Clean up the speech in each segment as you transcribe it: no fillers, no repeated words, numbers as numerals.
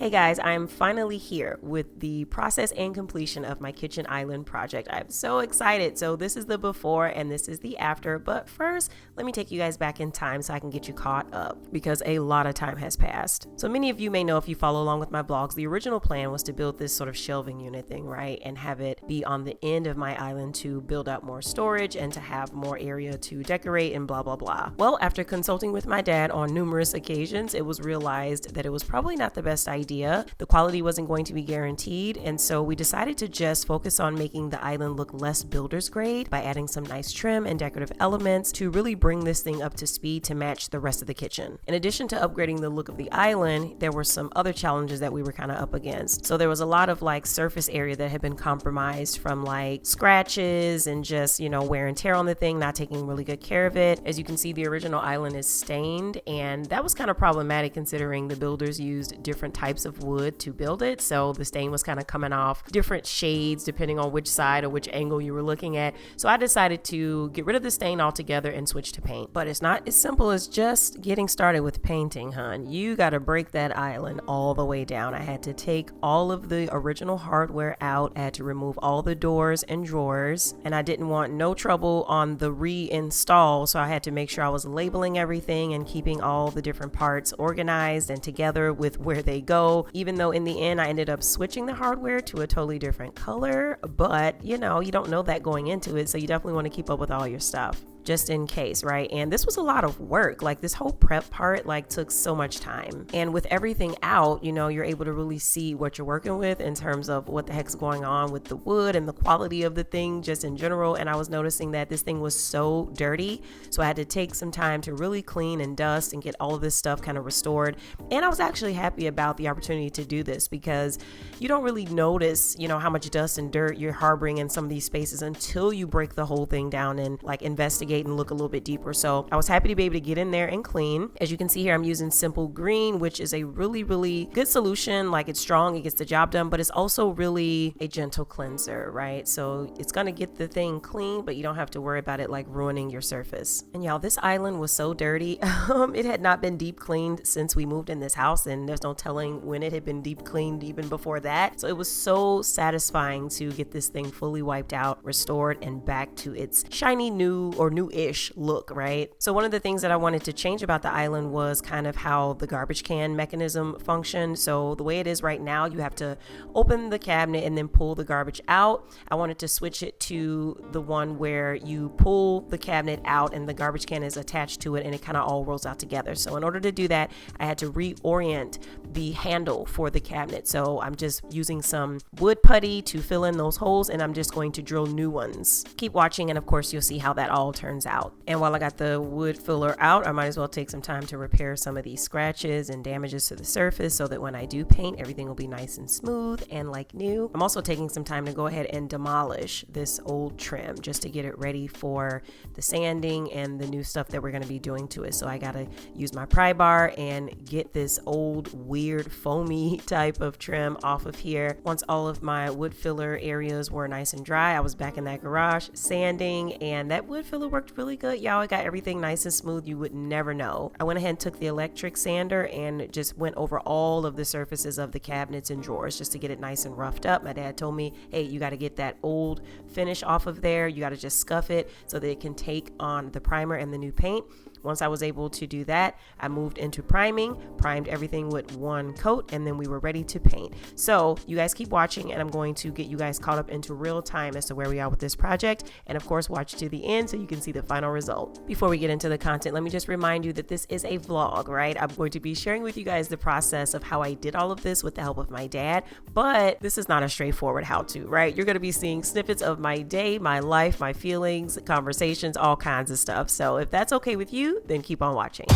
Hey guys, I'm finally here with the process and completion of my kitchen island project. I'm so excited. So this is the before and this is the after, but first let me take you guys back in time so I can get you caught up because a lot of time has passed. So many of you may know if you follow along with my blogs, the original plan was to build this sort of shelving unit thing, right? And have it be on the end of my island to build out more storage and to have more area to decorate and blah, blah, blah. Well, after consulting with my dad on numerous occasions, it was realized that it was probably not the best idea. The quality wasn't going to be guaranteed, and so we decided to just focus on making the island look less builder's grade by adding some nice trim and decorative elements to really bring this thing up to speed to match the rest of the kitchen. In addition to upgrading the look of the island, there were some other challenges that we were kind of up against. So there was a lot of like surface area that had been compromised from like scratches and just, wear and tear on the thing, not taking really good care of it. As you can see, the original island is stained, and that was kind of problematic considering the builders used different types of wood to build it, so the stain was kind of coming off different shades depending on which side or which angle you were looking at. So I decided to get rid of the stain altogether and switch to paint. But it's not as simple as just getting started with painting, hun. You got to break that island all the way down. I had to take all of the original hardware out. I had to remove all the doors and drawers, and I didn't want no trouble on the reinstall, so I had to make sure I was labeling everything and keeping all the different parts organized and together with where they go. Even though in the end I ended up switching the hardware to a totally different color, but you don't know that going into it, so you definitely want to keep up with all your stuff just in case, right? And this was a lot of work. Like this whole prep part took so much time, and with everything out, you're able to really see what you're working with in terms of what the heck's going on with the wood and the quality of the thing just in general. And I was noticing that this thing was so dirty, so I had to take some time to really clean and dust and get all of this stuff kind of restored. And I was actually happy about the opportunity to do this because you don't really notice how much dust and dirt you're harboring in some of these spaces until you break the whole thing down and investigate and look a little bit deeper. So I was happy to be able to get in there and clean. As you can see here, I'm using Simple Green, which is a really, really good solution. It's strong, it gets the job done, but it's also really a gentle cleanser, right? So it's gonna get the thing clean, but you don't have to worry about it ruining your surface. And y'all, this island was so dirty. It had not been deep cleaned since we moved in this house, and there's no telling when it had been deep cleaned even before that. So it was so satisfying to get this thing fully wiped out, restored, and back to its shiny new or new-ish look, right? So one of the things that I wanted to change about the island was kind of how the garbage can mechanism functioned. So the way it is right now, you have to open the cabinet and then pull the garbage out. I wanted to switch it to the one where you pull the cabinet out and the garbage can is attached to it and it kind of all rolls out together. So in order to do that, I had to reorient the handle for the cabinet. So I'm just using some wood putty to fill in those holes, and I'm just going to drill new ones. Keep watching, and of course you'll see how that all turns out. And while I got the wood filler out, I might as well take some time to repair some of these scratches and damages to the surface so that when I do paint, everything will be nice and smooth and like new. I'm also taking some time to go ahead and demolish this old trim just to get it ready for the sanding and the new stuff that we're going to be doing to it. So I got to use my pry bar and get this old weird foamy type of trim off of here. Once all of my wood filler areas were nice and dry, I was back in that garage sanding, and that wood filler worked really good, y'all. I got everything nice and smooth. You would never know. I went ahead and took the electric sander and just went over all of the surfaces of the cabinets and drawers just to get it nice and roughed up. My dad told me, hey, you got to get that old finish off of there. You got to just scuff it so that it can take on the primer and the new paint. Once I was able to do that, I moved into primed everything with one coat, and then we were ready to paint. So you guys keep watching, and I'm going to get you guys caught up into real time as to where we are with this project. And of course, watch to the end so you can see the final result. Before we get into the content, let me just remind you that this is a vlog, right? I'm going to be sharing with you guys the process of how I did all of this with the help of my dad, but this is not a straightforward how-to, right? You're going to be seeing snippets of my day, my life, my feelings, conversations, all kinds of stuff. So if that's okay with you, then keep on watching.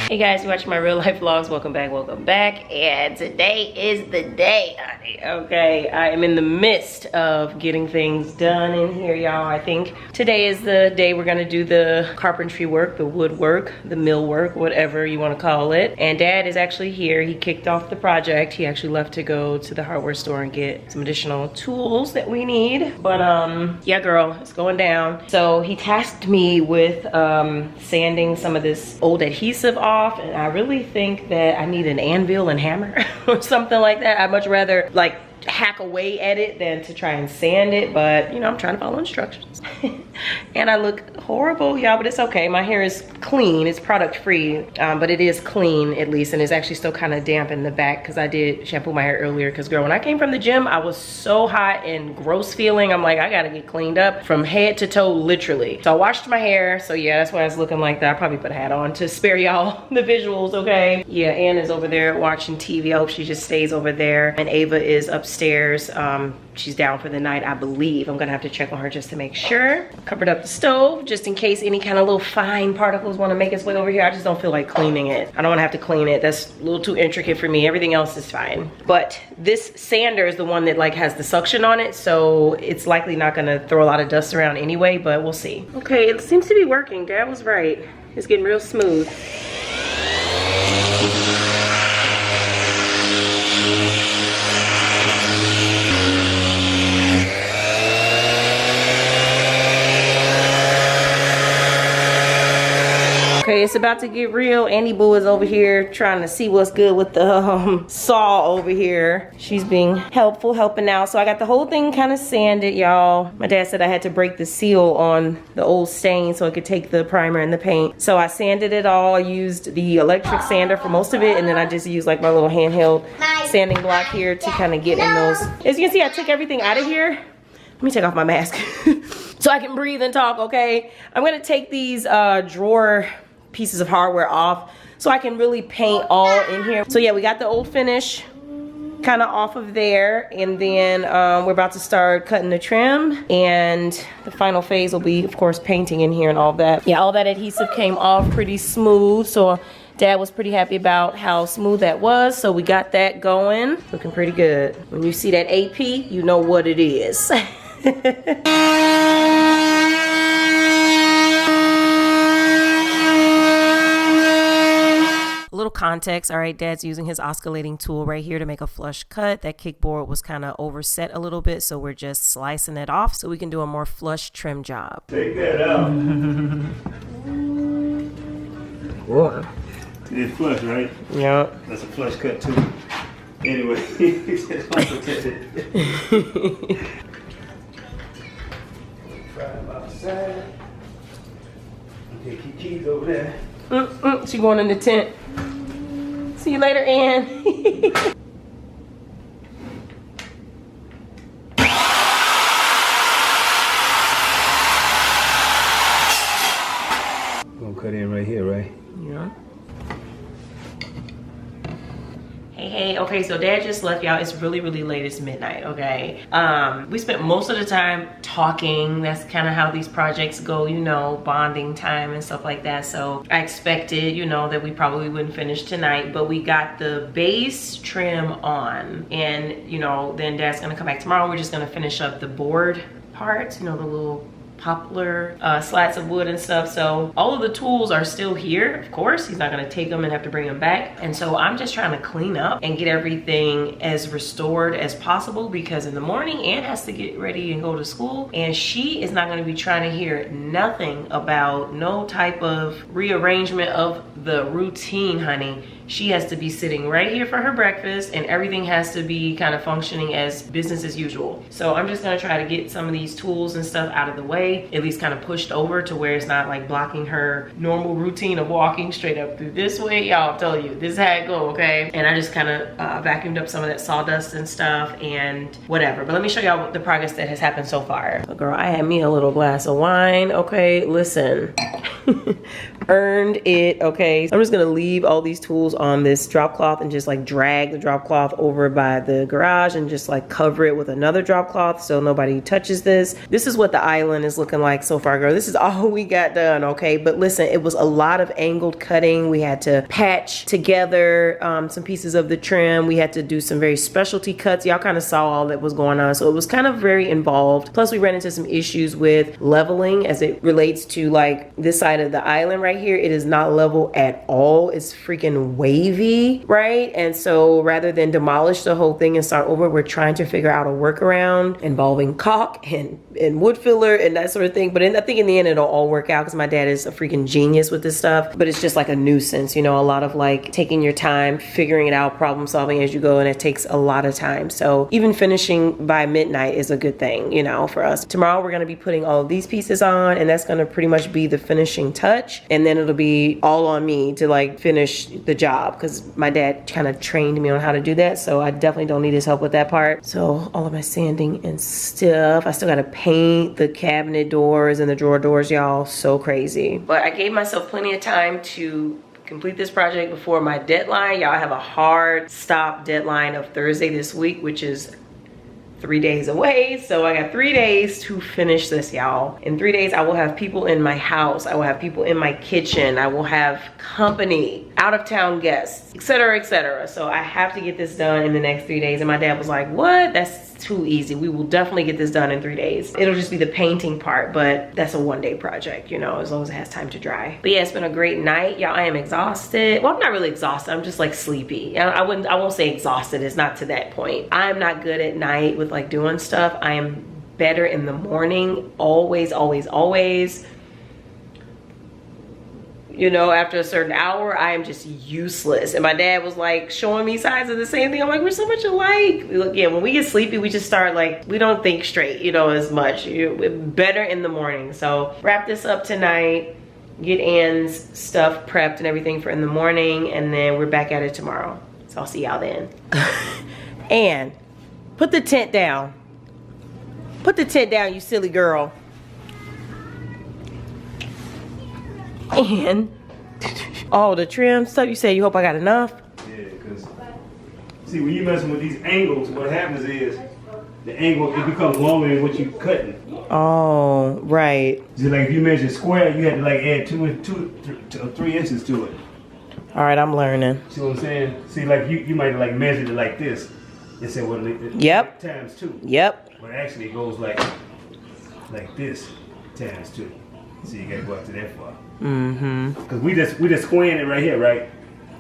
Hey guys, you watching my real life vlogs. Welcome back. And today is the day, honey. Okay, I am in the midst of getting things done in here, y'all. I think today is the day we're gonna do the carpentry work, the woodwork, the mill work, whatever you wanna call it. And Dad is actually here. He kicked off the project. He actually left to go to the hardware store and get some additional tools that we need. But yeah, girl, it's going down. So he tasked me with sanding some of this old adhesive off. And I really think that I need an anvil and hammer or something like that. I'd much rather like hack away at it than to try and sand it, but you know, I'm trying to follow instructions. And I look horrible, y'all, but it's okay. My hair is clean, it's product free, but it is clean at least, and it's actually still kind of damp in the back because I did shampoo my hair earlier. Because girl, when I came from the gym, I was so hot and gross feeling. I'm like, I gotta get cleaned up from head to toe, literally. So I washed my hair, so yeah, that's why I was looking like that. I probably put a hat on to spare y'all the visuals, okay? Yeah, Ann is over there watching TV. I hope she just stays over there. And Ava is upstairs. She's down for the night, I believe. I'm gonna have to check on her just to make sure. Covered up the stove just in case any kind of little fine particles want to make its way over here. I just don't feel like cleaning it. I don't want to have to clean it. That's a little too intricate for me. Everything else is fine. But this sander is the one that like has the suction on it, so it's likely not gonna throw a lot of dust around anyway, but we'll see. Okay, it seems to be working. Dad was right. It's getting real smooth. Okay, it's about to get real. Annie Boo is over here trying to see what's good with the saw over here. She's being helpful, helping out. So I got the whole thing kind of sanded, y'all. My dad said I had to break the seal on the old stain so I could take the primer and the paint. So I sanded it all. I used the electric sander for most of it, and then I just used like my little handheld sanding block here to kind of get in those. As you can see, I took everything out of here. Let me take off my mask so I can breathe and talk, okay? I'm gonna take these drawer pieces of hardware off so I can really paint all in here. So yeah, we got the old finish kind of off of there, and then we're about to start cutting the trim, and the final phase will be, of course, painting in here and all that. Yeah, all that adhesive came off pretty smooth, so Dad was pretty happy about how smooth that was, so we got that going. Looking pretty good. When you see that AP, you know what it is. A little context, all right, Dad's using his oscillating tool right here to make a flush cut. That kickboard was kind of overset a little bit, so we're just slicing it off so we can do a more flush trim job. Take that out. Whoa. It's flush, right? Yeah. That's a flush cut too. Anyway, outside. Okay, keep keys over there. She going in the tent. See you later, Ann. Gonna cut in right here, right? Yeah. Hey, okay, so Dad just left, y'all. It's really late. It's midnight, okay? We spent most of the time talking. That's kind of how these projects go, you know, bonding time and stuff like that. So I expected, you know, that we probably wouldn't finish tonight, but we got the base trim on, and you know, then Dad's gonna come back tomorrow. We're just gonna finish up the board parts, you know, the little poplar slats of wood and stuff. So all of the tools are still here. Of course, he's not gonna take them and have to bring them back. And so I'm just trying to clean up and get everything as restored as possible, because in the morning Ann has to get ready and go to school, and she is not gonna be trying to hear nothing about no type of rearrangement of the routine, honey. She has to be sitting right here for her breakfast, and everything has to be kind of functioning as business as usual. So I'm just gonna try to get some of these tools and stuff out of the way, at least kind of pushed over to where it's not like blocking her normal routine of walking straight up through this way. Y'all, I'm telling you, this is how it go, okay? And I just kind of vacuumed up some of that sawdust and stuff and whatever. But let me show y'all the progress that has happened so far. So girl, I had me a little glass of wine, okay? Listen, earned it, okay? I'm just gonna leave all these tools on this drop cloth and just like drag the drop cloth over by the garage and just like cover it with another drop cloth so nobody touches this. This is what the island is this looking like so far, girl? This is all we got done, okay? But listen, it was a lot of angled cutting. We had to patch together some pieces of the trim. We had to do some very specialty cuts. Y'all kind of saw all that was going on. So it was kind of very involved. Plus we ran into some issues with leveling as it relates to like this side of the island right here. It is not level at all. It's freaking wavy, right? And so rather than demolish the whole thing and start over, we're trying to figure out a workaround involving caulk and wood filler and that sort of thing. But I think in the end it'll all work out because my dad is a freaking genius with this stuff. But it's just like a nuisance, you know, a lot of like taking your time, figuring it out, problem solving as you go, and it takes a lot of time. So even finishing by midnight is a good thing, you know, for us. Tomorrow we're gonna be putting all of these pieces on, and that's gonna pretty much be the finishing touch. And then it'll be all on me to like finish the job because my dad kind of trained me on how to do that. So I definitely don't need his help with that part. So all of my sanding and stuff. I still gotta paint the cabinet doors and the drawer doors, y'all. So crazy. But I gave myself plenty of time to complete this project before my deadline. Y'all have a hard stop deadline of Thursday this week, which is 3 days away. So I got 3 days to finish this, y'all. In 3 days, I will have people in my house. I will have people in my kitchen. I will have company, out of town guests, etc., etc. So I have to get this done in the next 3 days. And my dad was like, what? That's too easy. We will definitely get this done in 3 days. It'll just be the painting part, but that's a one-day project, you know, as long as it has time to dry. But yeah, it's been a great night. Y'all, I am exhausted. Well, I'm not really exhausted. I'm just like sleepy. I won't say exhausted. It's not to that point. I'm not good at night with like doing stuff. I am better in the morning. Always, always, always. You know, after a certain hour, I am just useless. And my dad was like showing me signs of the same thing. I'm like, we're so much alike. Look, yeah, when we get sleepy, we just start like, we don't think straight, you know, as much. We're better in the morning. So wrap this up tonight, get Ann's stuff prepped and everything for in the morning, and then we're back at it tomorrow. So I'll see y'all then. Ann, put the tent down. Put the tent down, you silly girl. And all the trim stuff, you said you hope I got enough? Yeah, because see, when you're messing with these angles, what happens is the angle, it becomes longer than what you're cutting. Oh, right. So like if you measure square, you have to like add 3 inches to it. All right, I'm learning. See what I'm saying? See, like you might have like measured it like this and said, well, yep, times 2. Yep. But actually it goes like this times 2. So you gotta go up to that far. Mm-hmm. Cause we just squaring it right here, right?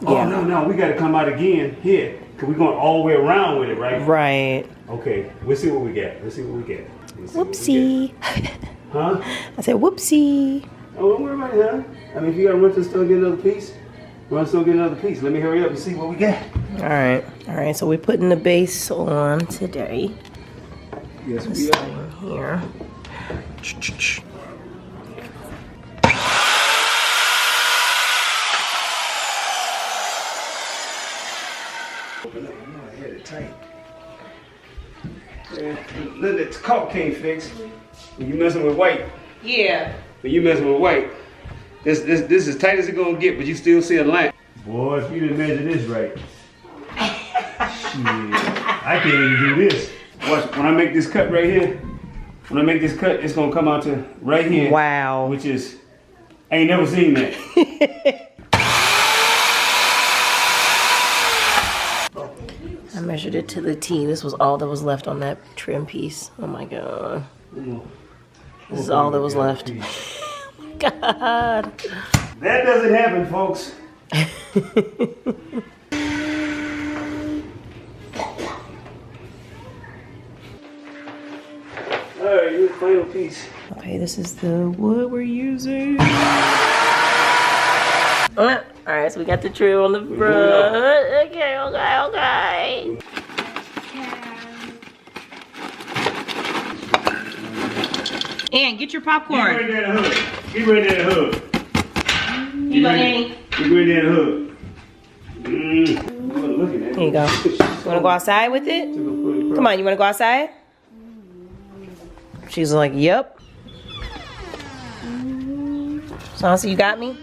Yeah. Oh no, we gotta come out again here. Cause we're going all the way around with it, right? Right. Okay, we'll see what we got. Let's see what we get. Whoopsie. Huh? I said whoopsie. Oh, don't worry about it, huh? I mean, if you gotta run to the store and get another piece, run to the store and get another piece. Let me hurry up and see what we got. All right, so we're putting the base on today. Yes, we are. Here. I had it tight. Nothing that the caulk can't fix. When you messing with white. Yeah. When you messing with white, this is as tight as it's gonna get, but you still see a line. Boy, if you didn't measure this right, shit, I can't even do this. Watch, when I make this cut right here, when I make this cut, it's gonna come out to right here. Wow. Which is, I ain't never seen that. I measured it to the T. This was all that was left on that trim piece. Oh my God. This is all that was left. Oh my God. That doesn't happen, folks. Alright, here's the final piece. Okay, this is the wood we're using. Alright, so we got the trim on the front. Okay. And get your popcorn. Get right there to hood. Get right there to hood. You go, Annie. Get right there to hood. Look at that. Here you go. You wanna go outside with it? Come on, you wanna go outside? She's like, yep. Saucy, you got me?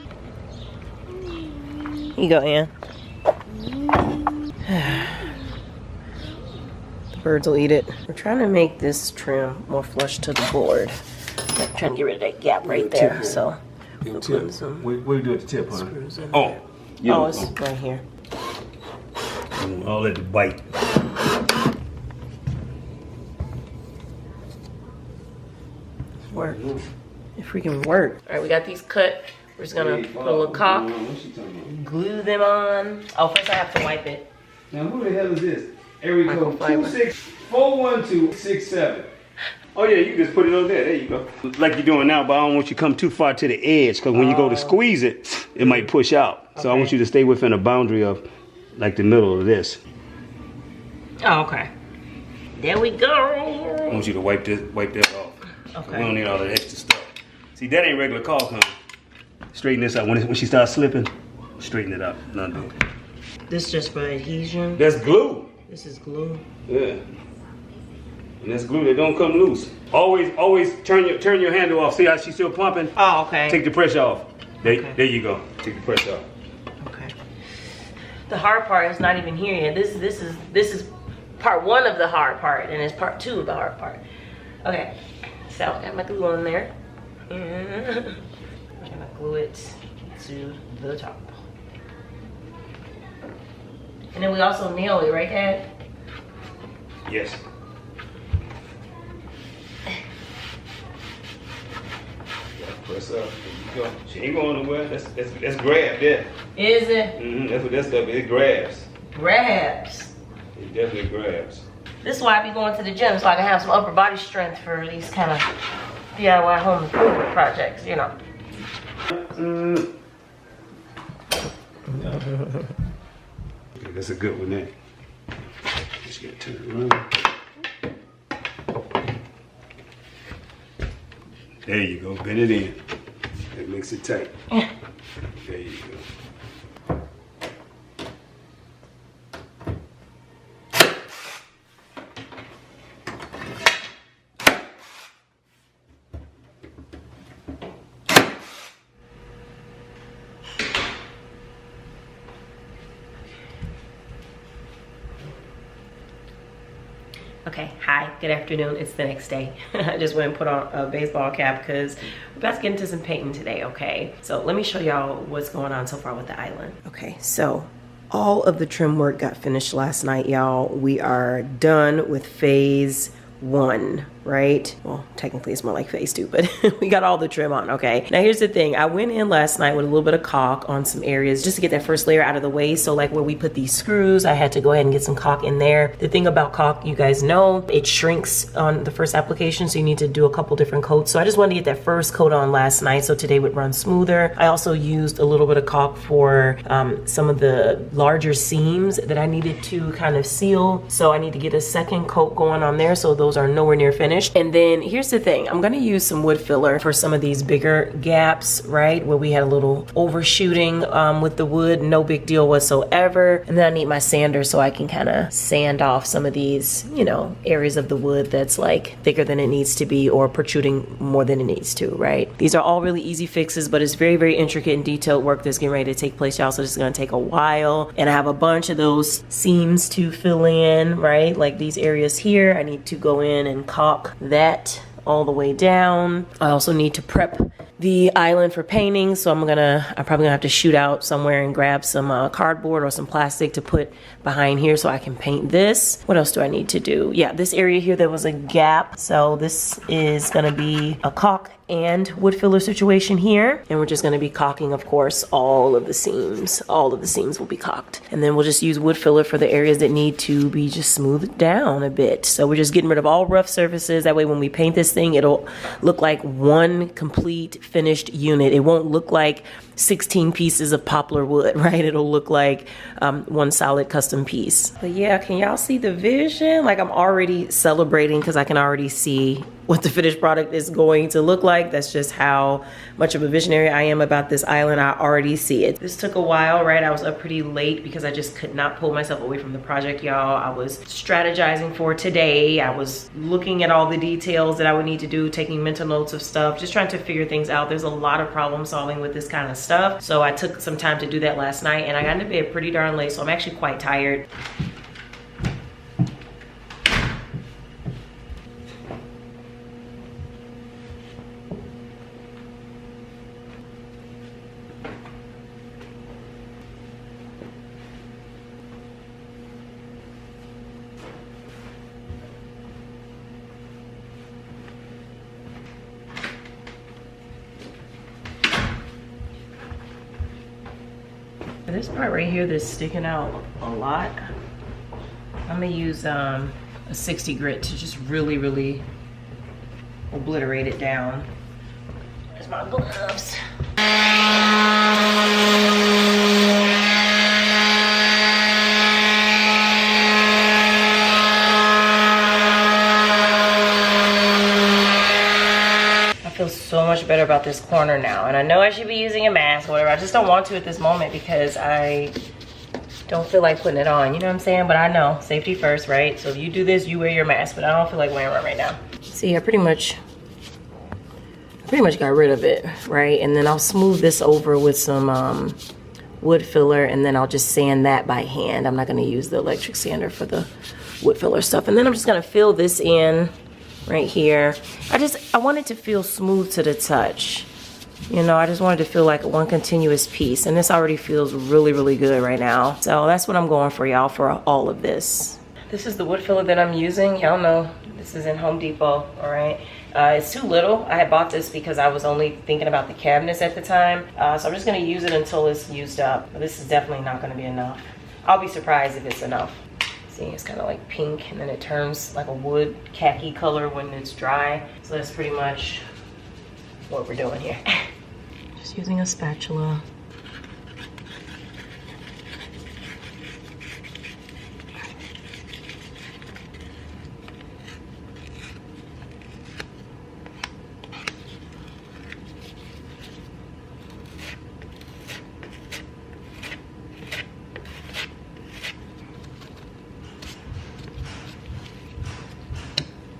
Here you go, Ann. The birds will eat it. We're trying to make this trim more flush to the board. I'm trying to get rid of that gap right there. So we're putting some what do you do at the tip, huh? screws in Oh, there. yeah. Oh, it's right here. I'll let it bite. Work. It freaking worked. All right, we got these cut. We're just gonna put a little caulk, glue them on. Oh, first I have to wipe it. Now who the hell is this? Area code 2641267. Oh yeah, you can just put it on there. There you go. Like you're doing now, but I don't want you to come too far to the edge, because when you go to squeeze it, it might push out. So I want you to stay within a boundary of like the middle of this. Oh, okay. There we go. I want you to wipe that off. Okay. We don't need all that extra stuff. See, that ain't regular caulk, huh? Straighten this out. When she starts slipping, straighten it up. Nothing. This just for adhesion. That's glue. This is glue. Yeah. And that's glue that don't come loose. Always turn your handle off. See how she's still pumping? Oh, okay. Take the pressure off. There Okay. you go. Take the pressure off. Okay. The hard part is not even here yet. This is part 1 of the hard part, and it's part 2 of the hard part. Okay. So I got my glue on there. And I'm gonna glue it to the top. And then we also nail it, right, Dad? Yes. Press up. There you go. She ain't going nowhere. That's grab there. Is it? That's what that stuff is. It grabs. Grabs. It definitely grabs. This is why I be going to the gym, so I can have some upper body strength for these kind of DIY home improvement projects, you know. Okay, that's a good one there. Just gotta turn it around. There you go, bend it in. That makes it tight. There you go. Okay, hi, good afternoon. It's the next day. I just went and put on a baseball cap because we're about to get into some painting today, okay? So let me show y'all what's going on so far with the island. Okay, so all of the trim work got finished last night, y'all. We are done with phase 1, right? Well, technically it's more like phase 2, but we got all the trim on, okay? Now here's the thing. I went in last night with a little bit of caulk on some areas just to get that first layer out of the way. So like where we put these screws, I had to go ahead and get some caulk in there. The thing about caulk, you guys know, it shrinks on the first application, so you need to do a couple different coats. So I just wanted to get that first coat on last night so today would run smoother. I also used a little bit of caulk for some of the larger seams that I needed to kind of seal. So I need to get a second coat going on there, so those are nowhere near finished. And then here's the thing, I'm gonna use some wood filler for some of these bigger gaps, right, where we had a little overshooting with the wood. No big deal whatsoever. And then I need my sander so I can kind of sand off some of these, you know, areas of the wood that's like thicker than it needs to be or protruding more than it needs to, right? These are all really easy fixes, but it's very, very intricate and detailed work that's getting ready to take place, y'all. So this is gonna take a while. And I have a bunch of those seams to fill in, right? Like these areas here, I need to go in and caulk that all the way down. I also need to prep the island for painting, so I'm probably gonna have to shoot out somewhere and grab some cardboard or some plastic to put behind here so I can paint this. What else do I need to do? Yeah, this area here, there was a gap, so this is gonna be a caulk and wood filler situation here, and we're just gonna be caulking, of course, all of the seams. All of the seams will be caulked, and then we'll just use wood filler for the areas that need to be just smoothed down a bit. So we're just getting rid of all rough surfaces. That way when we paint this thing, it'll look like one complete finished unit. It won't look like 16 pieces of poplar wood, right? It'll look like one solid custom piece. But yeah, can y'all see the vision? Like I'm already celebrating because I can already see what the finished product is going to look like. That's just how much of a visionary I am about this island. I already see it. This took a while, right? I was up pretty late because I just could not pull myself away from the project, y'all. I was strategizing for today. I was looking at all the details that I would need to do, taking mental notes of stuff, just trying to figure things out. There's a lot of problem solving with this kind of stuff. So I took some time to do that last night, and I got into bed pretty darn late, so I'm actually quite tired. this part right here that's sticking out a lot, I'm gonna use a 60 grit to just really obliterate it down. There's my gloves. I feel so much better about this corner now, and I know I should be using a mask or whatever. I just don't want to at this moment because I don't feel like putting it on, you know what I'm saying? But I know, safety first, right? So if you do this, you wear your mask, but I don't feel like wearing one right now. See, I pretty much got rid of it, right? And then I'll smooth this over with some wood filler, and then I'll just sand that by hand. I'm not gonna use the electric sander for the wood filler stuff. And then I'm just gonna fill this in right here. I want it to feel smooth to the touch. You know, I just wanted to feel like one continuous piece, and this already feels really good right now. So that's what I'm going for, y'all, for all of this. This is the wood filler that I'm using. Y'all know this is in Home Depot, all right? It's too little. I had bought this because I was only thinking about the cabinets at the time. So I'm just gonna use it until it's used up. But this is definitely not gonna be enough. I'll be surprised if it's enough. See, it's kind of like pink, and then it turns like a wood khaki color when it's dry. So that's pretty much what we're doing here. Just using a spatula.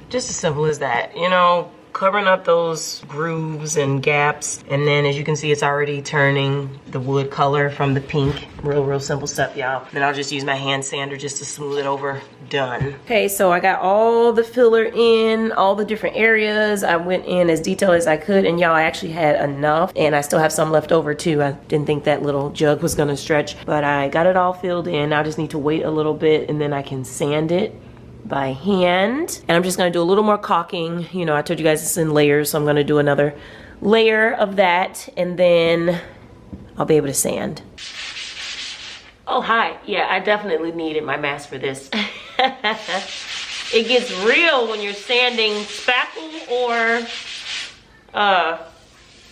Just as simple as that, you know, covering up those grooves and gaps. And then as you can see, it's already turning the wood color from the pink. Real simple stuff, y'all. Then I'll just use my hand sander just to smooth it over. Done. Okay, so I got all the filler in, all the different areas. I went in as detailed as I could, and y'all, I actually had enough, and I still have some left over too. I didn't think that little jug was gonna stretch, but I got it all filled in. I just need to wait a little bit, and then I can sand it by hand. And I'm just gonna do a little more caulking. You know, I told you guys it's in layers, so I'm gonna do another layer of that, and then I'll be able to sand. Oh, hi. Yeah, I definitely needed my mask for this. It gets real when you're sanding spackle or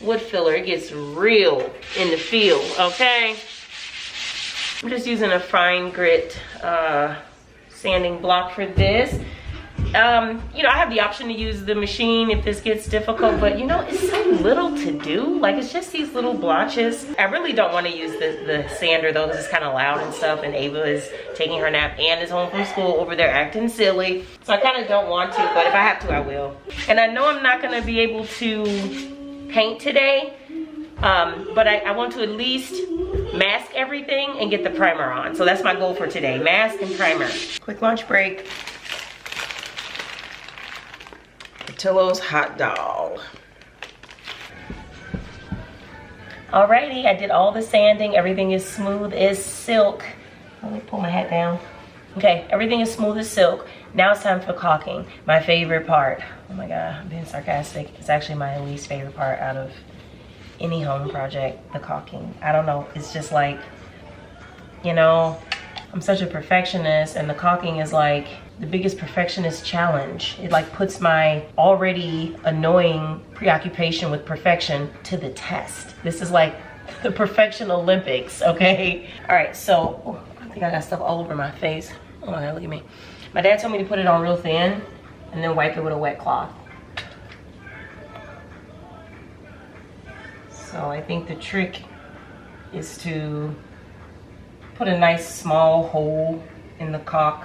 wood filler. It gets real in the field, okay? I'm just using a fine grit sanding block for this. You know, I have the option to use the machine if this gets difficult, but you know, it's so little to do. Like, it's just these little blotches. I really don't want to use the sander though, because it's kind of loud and stuff, and Ava is taking her nap and is home from school over there acting silly. So I kind of don't want to, but if I have to, I will. And I know I'm not gonna be able to paint today, but I want to at least mask everything and get the primer on. So that's my goal for today, mask and primer. Quick lunch break. Portillo's hot dog. Alrighty, I did all the sanding. Everything is smooth as silk. Let me pull my hat down. Okay, everything is smooth as silk. Now it's time for caulking. My favorite part. Oh my God, I'm being sarcastic. It's actually my least favorite part out of any home project, the caulking. I don't know, it's just like, you know, I'm such a perfectionist, and the caulking is like the biggest perfectionist challenge. It like puts my already annoying preoccupation with perfection to the test. This is like the perfection Olympics, okay? All right, so, oh, I think I got stuff all over my face. Oh my God, look at me. My dad told me to put it on real thin and then wipe it with a wet cloth. So I think the trick is to put a nice small hole in the caulk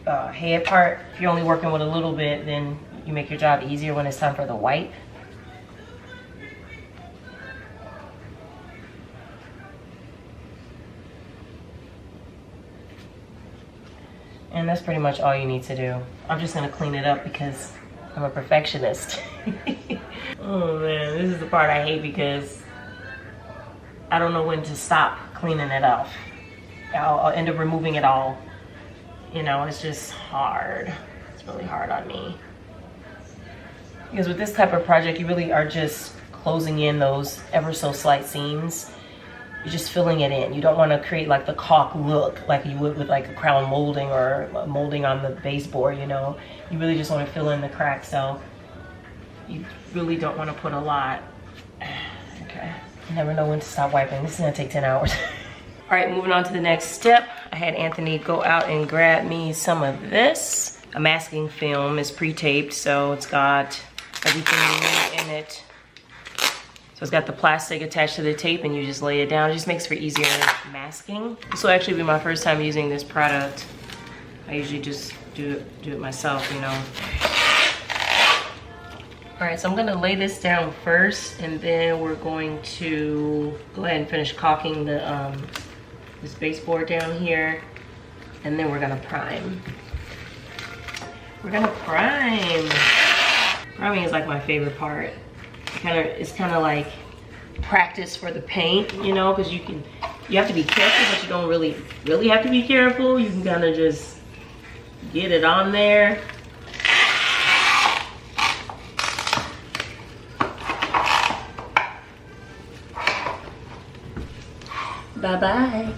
head part. If you're only working with a little bit, then you make your job easier when it's time for the wipe. And that's pretty much all you need to do. I'm just gonna clean it up because I'm a perfectionist. Oh man, this is the part I hate because I don't know when to stop cleaning it off. I'll end up removing it all. You know, it's just hard. It's really hard on me. Because with this type of project, you really are just closing in those ever so slight seams. you're just filling it in. You don't want to create like the caulk look like you would with like a crown molding or molding on the baseboard, you know. You really just want to fill in the cracks, so you really don't want to put a lot. Okay, you never know when to stop wiping. This is gonna take 10 hours. All right, moving on to the next step. I had Anthony go out and grab me some of this. A masking film is pre-taped, so it's got everything you need in it. So it's got the plastic attached to the tape and you just lay it down. It just makes for easier masking. This will actually be my first time using this product. I usually just do it myself, you know. All right, so I'm gonna lay this down first, and then we're going to go ahead and finish caulking the this baseboard down here, and then we're gonna prime. We're gonna prime. Priming is like my favorite part. It's kind of like practice for the paint, you know, because you have to be careful, but you don't really have to be careful. You can kind of just get it on there. Bye-bye.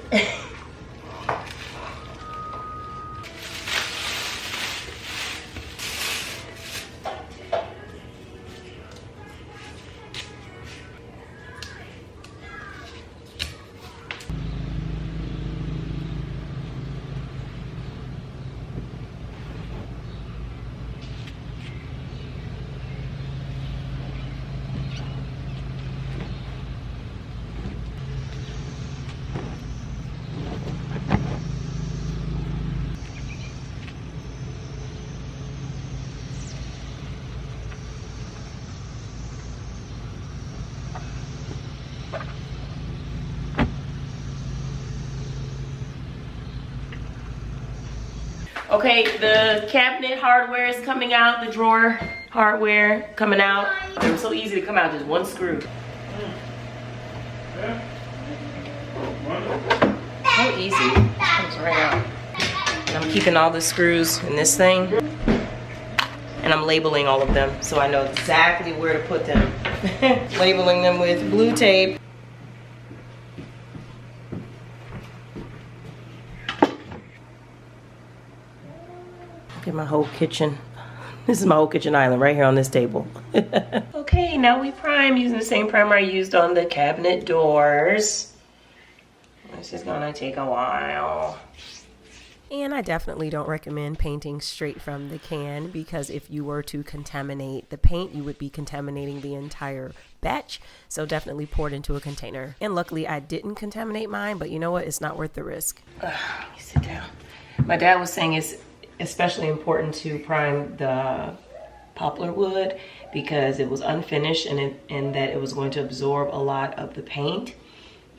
Okay, the cabinet hardware is coming out, the drawer hardware coming out. They were so easy to come out, just one screw. So easy, it comes right out. And I'm keeping all the screws in this thing, and I'm labeling all of them so I know exactly where to put them. Labeling them with blue tape. Get my whole kitchen. This is my whole kitchen island right here on this table. Okay, now we prime using the same primer I used on the cabinet doors. This is gonna take a while. And I definitely don't recommend painting straight from the can, because if you were to contaminate the paint, you would be contaminating the entire batch. So definitely pour it into a container. And luckily I didn't contaminate mine, but you know what? It's not worth the risk. Let me sit down. My dad was saying it's especially important to prime the poplar wood because it was unfinished and that it was going to absorb a lot of the paint,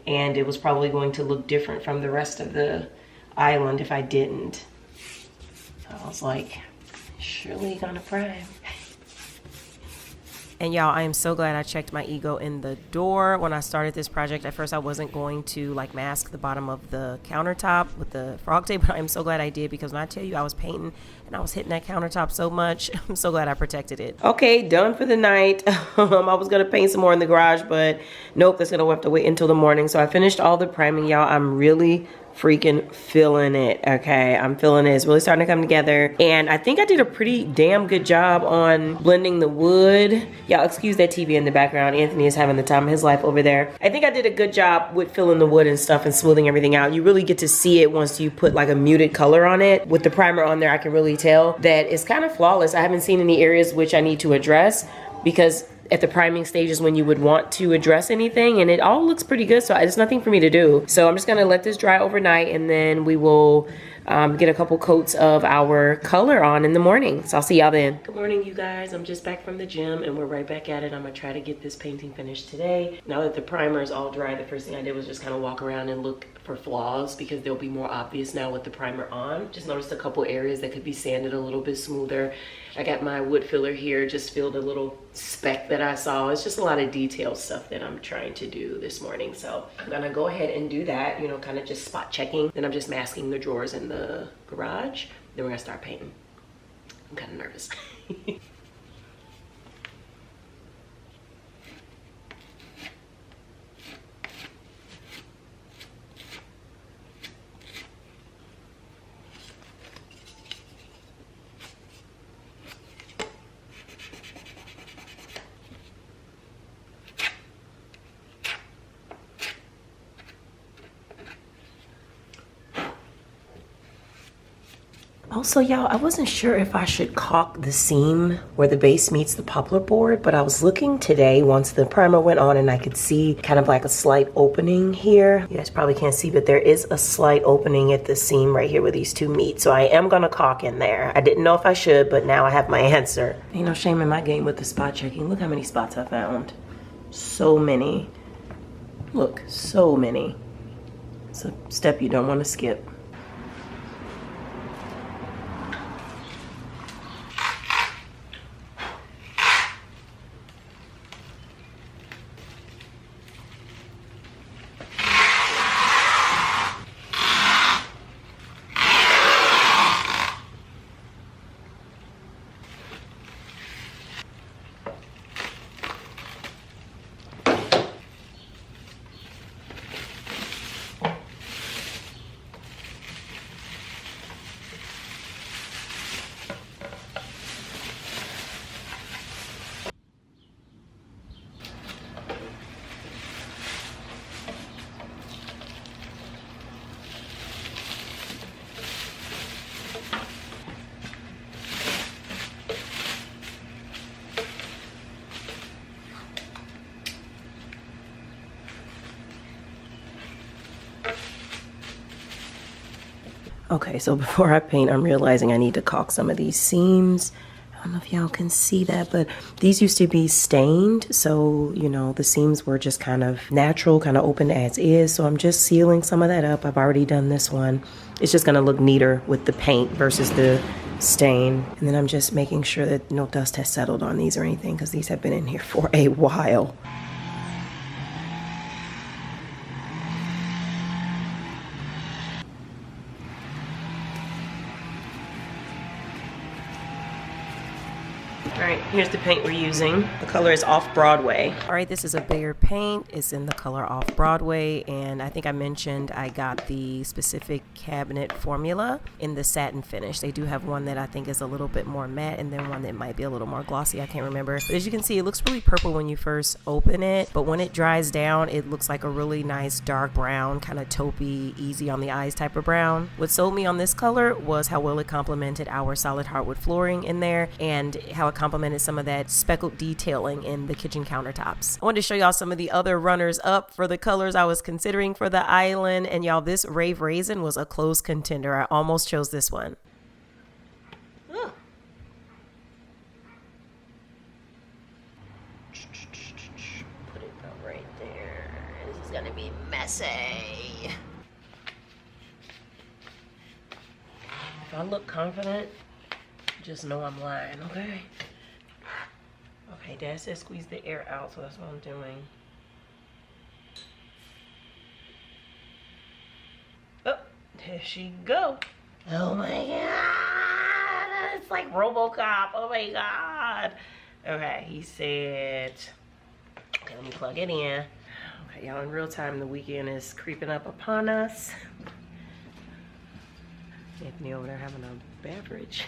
and it was probably going to look different from the rest of the island if I didn't. I was like, surely gonna prime. And y'all, I am so glad I checked my ego in the door when I started this project. At first I wasn't going to like mask the bottom of the countertop with the frog tape, but I'm so glad I did, because when I tell you I was painting and I was hitting that countertop so much, I'm so glad I protected it. Okay, done for the night. I was gonna paint some more in the garage, but nope, that's gonna have to wait until the morning. So I finished all the priming, y'all. I'm really freaking feeling it. Okay, I'm feeling it. It's really starting to come together, and I think I did a pretty damn good job on blending the wood. Y'all excuse that TV in the background. Anthony is having the time of his life over there. I think I did a good job with filling the wood and stuff and smoothing everything out. You really get to see it once you put like a muted color on it. With the primer on there, I can really tell that it's kind of flawless. I haven't seen any areas which I need to address, because at the priming stage is when you would want to address anything, and it all looks pretty good, so there's nothing for me to do. So I'm just gonna let this dry overnight, and then we will get a couple coats of our color on in the morning. So I'll see y'all then. Good morning, you guys. I'm just back from the gym and we're right back at it. I'm gonna try to get this painting finished today. Now that the primer is all dry, the first thing I did was just kind of walk around and look for flaws, because they'll be more obvious now with the primer on. Just noticed a couple areas that could be sanded a little bit smoother. I got my wood filler here, just filled a little speck that I saw. It's just a lot of detailed stuff that I'm trying to do this morning. So I'm gonna go ahead and do that, you know, kind of just spot checking. Then I'm just masking the drawers in the garage. Then we're gonna start painting. I'm kind of nervous. Also, y'all, I wasn't sure if I should caulk the seam where the base meets the poplar board, but I was looking today once the primer went on and I could see kind of like a slight opening here. You guys probably can't see, but there is a slight opening at the seam right here where these two meet. So I am gonna caulk in there. I didn't know if I should, but now I have my answer. Ain't no shame in my game with the spot checking. Look how many spots I found. So many. Look, so many. It's a step you don't want to skip. Okay, so before I paint, I'm realizing I need to caulk some of these seams. I don't know if y'all can see that, but these used to be stained. So, you know, the seams were just kind of natural, kind of open as is. So I'm just sealing some of that up. I've already done this one. It's just gonna look neater with the paint versus the stain. And then I'm just making sure that no dust has settled on these or anything, because these have been in here for a while. All right, here's the paint we're using. The color is Off Broadway. All right, this is a bigger paint. It's in the color Off Broadway, and I think I mentioned I got the specific cabinet formula in the satin finish. They do have one that I think is a little bit more matte, and then one that might be a little more glossy. I can't remember. But as you can see, it looks really purple when you first open it, but when it dries down, it looks like a really nice dark brown, kind of taupey, easy on the eyes type of brown. What sold me on this color was how well it complemented our solid hardwood flooring in there, and how it complemented some of that speckled detailing in the kitchen countertops. I wanted to show y'all some of the other runners up for the colors I was considering for the island, and y'all, this Rave Raisin was a close contender. I almost chose this one. Put it up right there. This is gonna be messy. If I look confident, just know I'm lying, okay? Okay, Dad said squeeze the air out, so that's what I'm doing. Oh, there she go. Oh my God, it's like RoboCop, oh my God. Okay, he said, okay, let me plug it in. Okay, y'all, in real time, the weekend is creeping up upon us. Anthony over there having a beverage.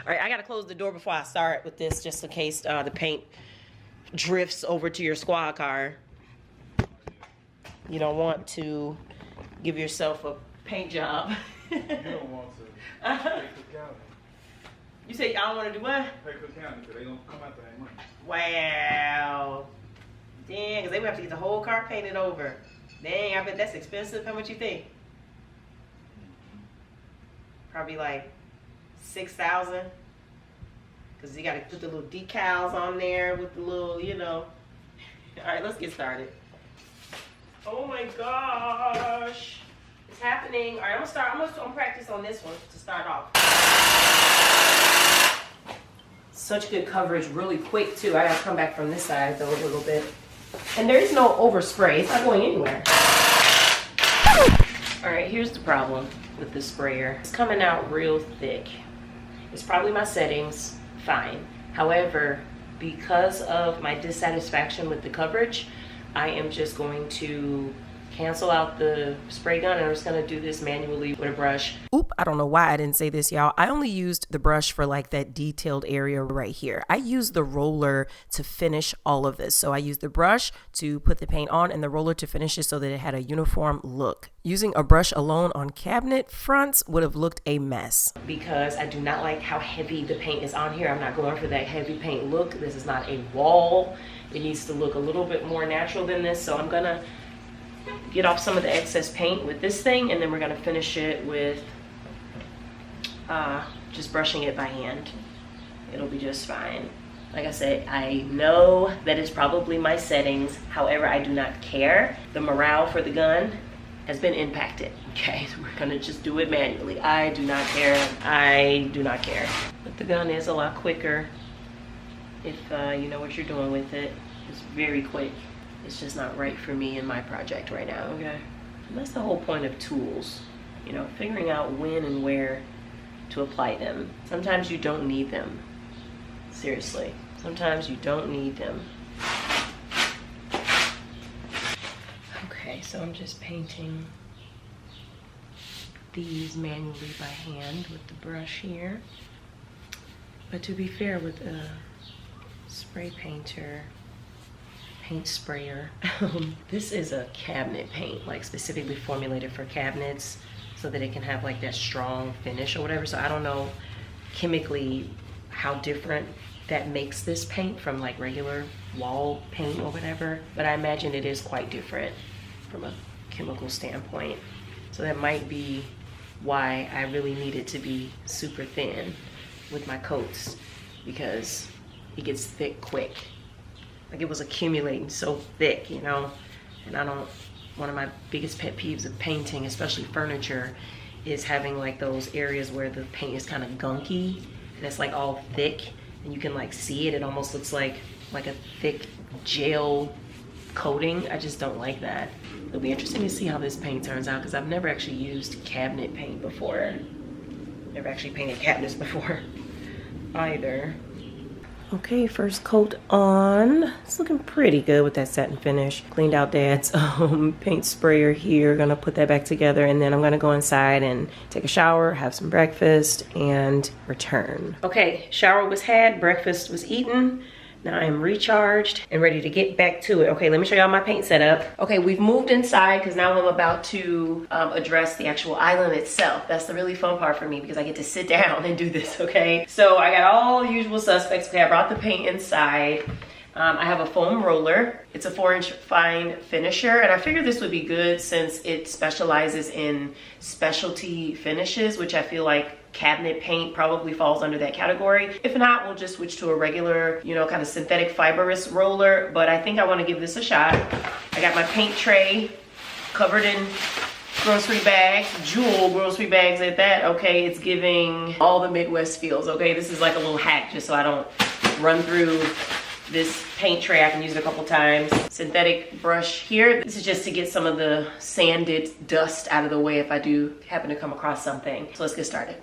All right, I gotta close the door before I start with this, just in case the paint drifts over to your squad car. You don't want to give yourself a paint job. You don't want to pay Cook County. You say y'all want to do what? Pay Cook County, because they don't come out there anymore. Wow. Dang, because they would have to get the whole car painted over. Dang, I bet that's expensive. How much you think? Probably like 6,000, because you got to put the little decals on there with the little, you know. All right, let's get started. Oh my gosh, it's happening. All right, I'm gonna practice on this one to start off. Such good coverage, really quick too. I gotta come back from this side though a little bit. And there is no overspray. It's not going anywhere. All right, here's the problem with the sprayer. It's coming out real thick. It's probably my settings, fine. However, because of my dissatisfaction with the coverage, I am just going to cancel out the spray gun, and I'm just gonna do this manually with a brush. Oop, I don't know why I didn't say this, y'all. I only used the brush for like that detailed area right here. I used the roller to finish all of this. So I used the brush to put the paint on and the roller to finish it so that it had a uniform look. Using a brush alone on cabinet fronts would have looked a mess. Because I do not like how heavy the paint is on here. I'm not going for that heavy paint look. This is not a wall. It needs to look a little bit more natural than this. So I'm gonna get off some of the excess paint with this thing, and then we're gonna finish it with just brushing it by hand. It'll be just fine. Like I said, I know that it's probably my settings. However, I do not care. The morale for the gun has been impacted. Okay, so we're gonna just do it manually. I do not care. I do not care. But the gun is a lot quicker if you know what you're doing with it. It's very quick. It's just not right for me in my project right now, okay? And that's the whole point of tools, you know, figuring out when and where to apply them. Sometimes you don't need them. Seriously, sometimes you don't need them. Okay, so I'm just painting these manually by hand with the brush here. But to be fair, with a spray painter, paint sprayer, this is a cabinet paint, like specifically formulated for cabinets so that it can have like that strong finish or whatever. So I don't know chemically how different that makes this paint from like regular wall paint or whatever, but I imagine it is quite different from a chemical standpoint. So that might be why I really need it to be super thin with my coats, because it gets thick quick. Like it was accumulating so thick, you know. And one of my biggest pet peeves of painting, especially furniture, is having like those areas where the paint is kind of gunky and it's like all thick and you can like see it. It almost looks like a thick gel coating. I just don't like that. It'll be interesting to see how this paint turns out, because I've never actually used cabinet paint before. Never actually painted cabinets before either. Okay, first coat on. It's looking pretty good with that satin finish. Cleaned out Dad's paint sprayer here. Gonna put that back together, and then I'm gonna go inside and take a shower, have some breakfast, and return. Okay, shower was had, breakfast was eaten. Now I'm recharged and ready to get back to it. Okay, let me show y'all my paint setup. Okay, we've moved inside because now I'm about to address the actual island itself. That's the really fun part for me, because I get to sit down and do this, okay? So I got all the usual suspects. Okay, I brought the paint inside. I have a foam roller. It's a 4-inch fine finisher, and I figured this would be good since it specializes in specialty finishes, which I feel like cabinet paint probably falls under that category. If not, we'll just switch to a regular, you know, kind of synthetic fibrous roller, but I think I want to give this a shot. I got my paint tray covered in grocery bags, jewel grocery bags at that. Okay, it's giving all the Midwest feels. Okay, this is like a little hack just so I don't run through this paint tray. I can use it a couple times. Synthetic brush here. This is just to get some of the sanded dust out of the way if I do happen to come across something. So let's get started.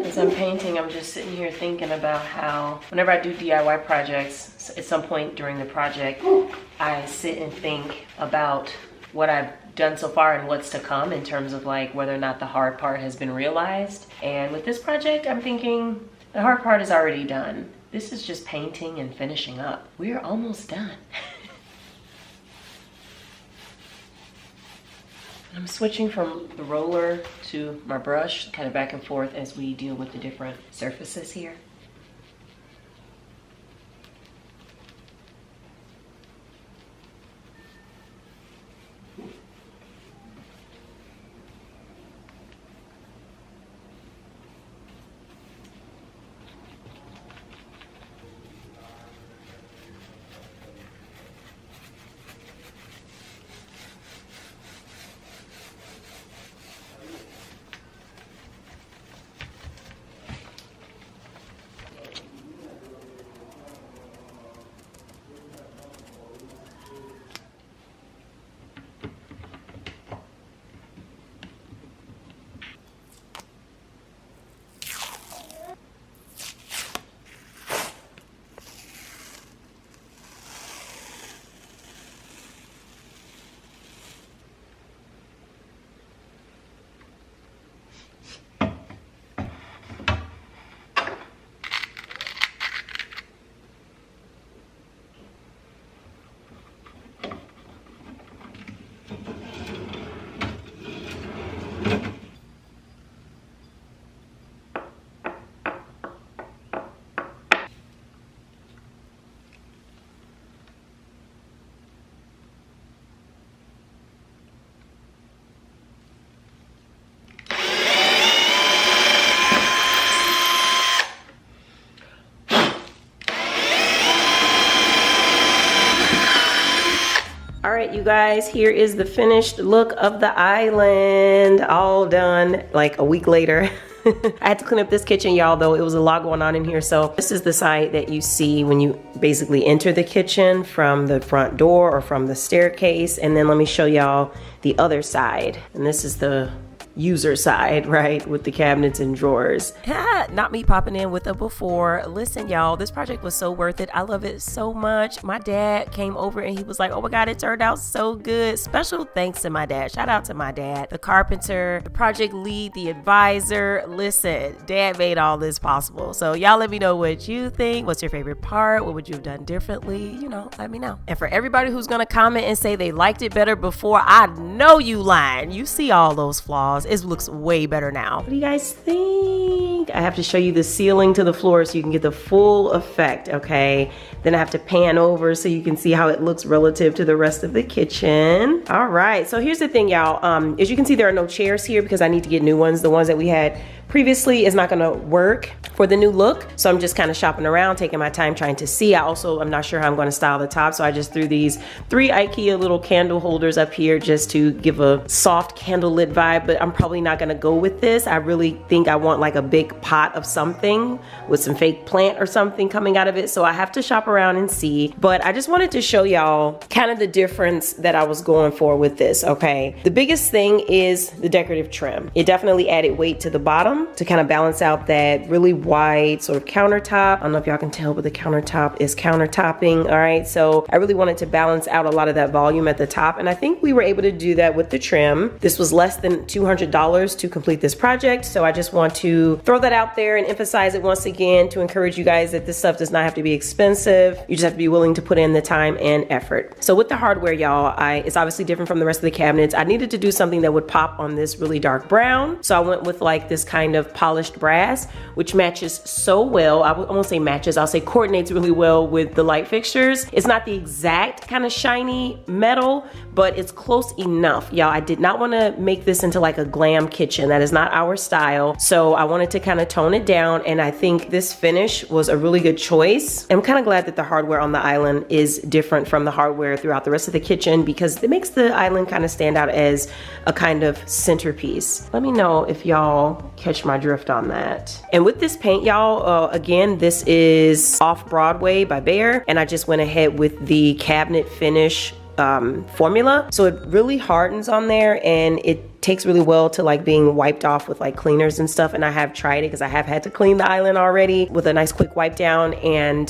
As I'm painting, I'm just sitting here thinking about how whenever I do DIY projects, at some point during the project, I sit and think about what I've done so far and what's to come in terms of like whether or not the hard part has been realized. And with this project, I'm thinking the hard part is already done. This is just painting and finishing up. We're almost done. I'm switching from the roller to my brush, kind of back and forth as we deal with the different surfaces here. All right, you guys, here is the finished look of the island, all done like a week later. I had to clean up this kitchen, y'all, though it was a lot going on in here. So this is the side that you see when you basically enter the kitchen from the front door or from the staircase. And then let me show y'all the other side. And this is the user side, right, with the cabinets and drawers. Not me popping in with a before. Listen, y'all, this project was so worth it. I love it so much. My dad came over and he was like, oh my God, it turned out so good. Special thanks to my dad. Shout out to my dad, the carpenter, the project lead, the advisor. Listen, dad made all this possible. So y'all let me know what you think. What's your favorite part? What would you have done differently? You know, let me know. And for everybody who's gonna comment and say they liked it better before, I know you lying. You see all those flaws. It looks way better now. What do you guys think? I have to show you the ceiling to the floor so you can get the full effect, okay? Then I have to pan over so you can see how it looks relative to the rest of the kitchen. All right, so here's the thing, y'all. As you can see, there are no chairs here because I need to get new ones. The ones that we had previously is not gonna work for the new look. So I'm just kind of shopping around, taking my time trying to see. I'm not sure how I'm gonna style the top. So I just threw these 3 IKEA little candle holders up here just to give a soft candlelit vibe, but I'm probably not gonna go with this. I really think I want like a big pot of something with some fake plant or something coming out of it. So I have to shop around and see, but I just wanted to show y'all kind of the difference that I was going for with this, okay? The biggest thing is the decorative trim. It definitely added weight to the bottom to kind of balance out that really wide sort of countertop. I don't know if y'all can tell, but the countertop is countertopping, all right? So I really wanted to balance out a lot of that volume at the top, and I think we were able to do that with the trim. This was less than $200 to complete this project, so I just want to throw that out there and emphasize it once again to encourage you guys that this stuff does not have to be expensive. You just have to be willing to put in the time and effort. So with the hardware, y'all, it's obviously different from the rest of the cabinets. I needed to do something that would pop on this really dark brown, so I went with like this kind of polished brass, which matches so well. I won't say matches, I'll say coordinates really well with the light fixtures. It's not the exact kind of shiny metal, but it's close enough. Y'all, I did not want to make this into like a glam kitchen. That is not our style. So I wanted to kind of tone it down, and I think this finish was a really good choice. I'm kind of glad that the hardware on the island is different from the hardware throughout the rest of the kitchen because it makes the island kind of stand out as a kind of centerpiece. Let me know if y'all catch my drift on that. And with this paint, y'all, again, this is Off Broadway by Behr, and I just went ahead with the cabinet finish formula. So it really hardens on there, and it takes really well to like being wiped off with like cleaners and stuff. And I have tried it because I have had to clean the island already with a nice quick wipe down, and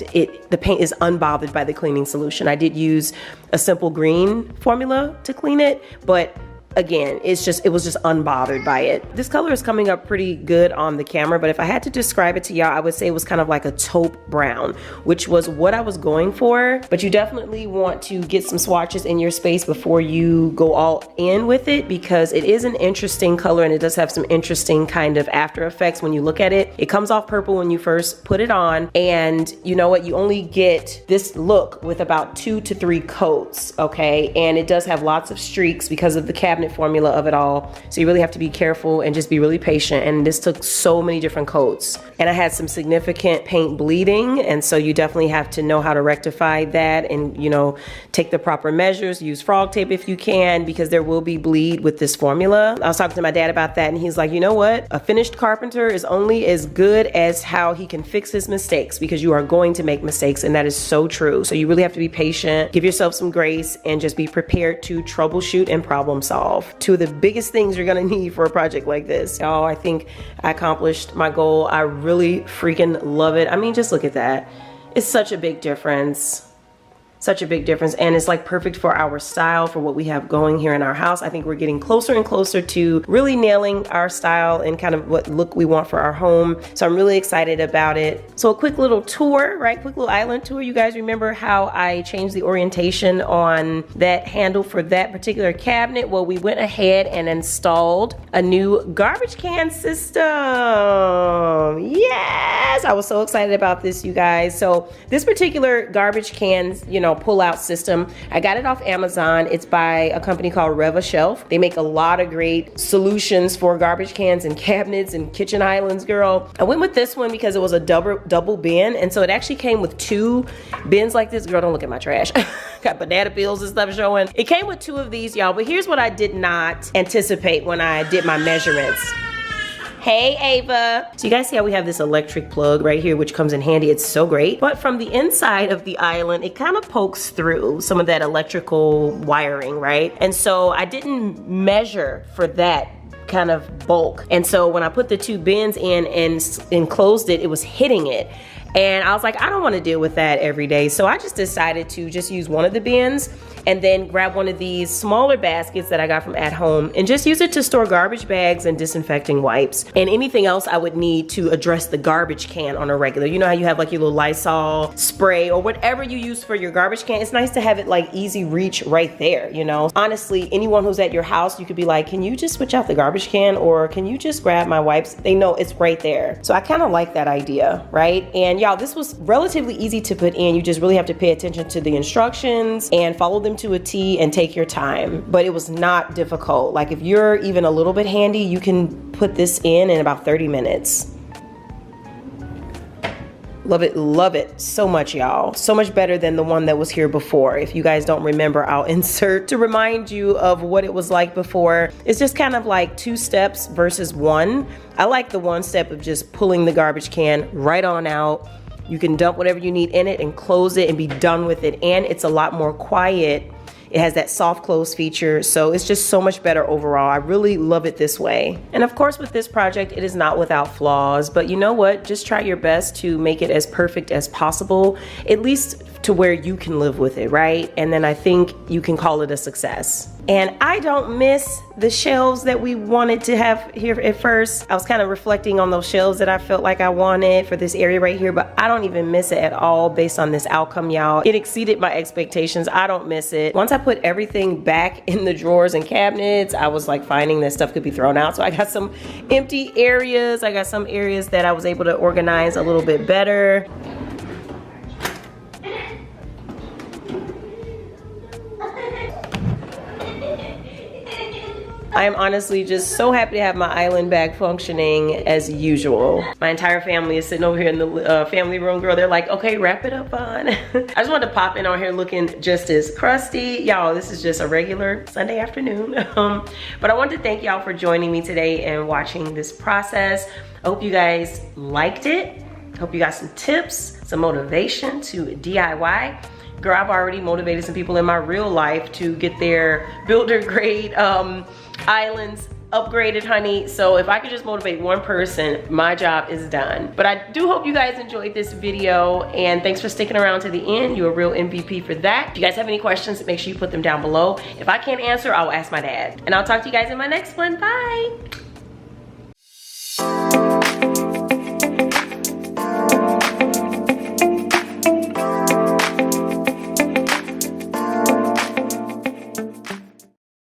the paint is unbothered by the cleaning solution. I did use a simple green formula to clean it, but again, it was just unbothered by it. This color is coming up pretty good on the camera, but if I had to describe it to y'all, I would say it was kind of like a taupe brown, which was what I was going for. But you definitely want to get some swatches in your space before you go all in with it, because it is an interesting color and it does have some interesting kind of after effects when you look at it. It comes off purple when you first put it on, and you know what? You only get this look with about 2 to 3 coats, okay? And it does have lots of streaks because of the cabinet formula of it all, so you really have to be careful and just be really patient. And this took so many different coats, and I had some significant paint bleeding, and so you definitely have to know how to rectify that and, you know, take the proper measures. Use frog tape if you can, because there will be bleed with this formula. I was talking to my dad about that, and he's like, you know what, a finished carpenter is only as good as how he can fix his mistakes, because you are going to make mistakes, and that is so true. So you really have to be patient, give yourself some grace, and just be prepared to troubleshoot and problem solve. 2 of the biggest things you're gonna need for a project like this. Y'all, I think I accomplished my goal. I really freaking love it. I mean, just look at that. It's such a big difference. Such a big difference, and it's like perfect for our style, for what we have going here in our house. I think we're getting closer and closer to really nailing our style and kind of what look we want for our home. So I'm really excited about it. So a quick little tour, right? Quick little island tour. You guys remember how I changed the orientation on that handle for that particular cabinet? Well, we went ahead and installed a new garbage can system. Yes, I was so excited about this, you guys. So this particular garbage cans, you know, pull-out system, I got it off Amazon. It's by a company called Shelf. They make a lot of great solutions for garbage cans and cabinets and kitchen islands, girl. I went with this one because it was a double bin, and so it actually came with 2 bins like this. Girl, don't look at my trash. Got banana peels and stuff showing. It came with 2 of these, y'all, but here's what I did not anticipate when I did my measurements. Hey, Ava. So you guys see how we have this electric plug right here, which comes in handy. It's so great. But from the inside of the island, it kind of pokes through some of that electrical wiring, right? And so I didn't measure for that kind of bulk. And so when I put the 2 bins in and enclosed it, it was hitting it. And I was like, I don't want to deal with that every day. So I just decided to just use one of the bins and then grab one of these smaller baskets that I got from At Home and just use it to store garbage bags and disinfecting wipes and anything else I would need to address the garbage can on a regular. You know how you have like your little Lysol spray or whatever you use for your garbage can? It's nice to have it like easy reach right there, you know? Honestly, anyone who's at your house, you could be like, can you just switch out the garbage can, or can you just grab my wipes? They know it's right there. So I kind of like that idea, right? And y'all, this was relatively easy to put in. You just really have to pay attention to the instructions and follow them to a T and take your time. But it was not difficult. Like if you're even a little bit handy, you can put this in about 30 minutes. Love it so much, y'all. So much better than the one that was here before. If you guys don't remember, I'll insert to remind you of what it was like before. It's just kind of like 2 steps versus 1. I like the 1 step of just pulling the garbage can right on out. You can dump whatever you need in it and close it and be done with it. And it's a lot more quiet. It has that soft close feature, so it's just so much better overall. I really love it this way. And of course with this project, it is not without flaws, but you know what? Just try your best to make it as perfect as possible, at least to where you can live with it, right? And then I think you can call it a success. And I don't miss the shelves that we wanted to have here at first. I was kind of reflecting on those shelves that I felt like I wanted for this area right here, but I don't even miss it at all based on this outcome, y'all. It exceeded my expectations. I don't miss it. Once I put everything back in the drawers and cabinets, I was like finding that stuff could be thrown out. So I got some empty areas. I got some areas that I was able to organize a little bit better. I am honestly just so happy to have my island back functioning as usual. My entire family is sitting over here in the family room, girl. They're like, okay, wrap it up, Vaughn. I just wanted to pop in on here looking just as crusty. Y'all, this is just a regular Sunday afternoon. But I wanted to thank y'all for joining me today and watching this process. I hope you guys liked it. Hope you got some tips, some motivation to DIY. Girl, I've already motivated some people in my real life to get their builder grade islands upgraded, honey. So if I could just motivate one person, my job is done. But I do hope you guys enjoyed this video, and thanks for sticking around to the end. You're a real MVP for that. If you guys have any questions, make sure you put them down below. If I can't answer, I'll ask my dad. And I'll talk to you guys in my next one. Bye.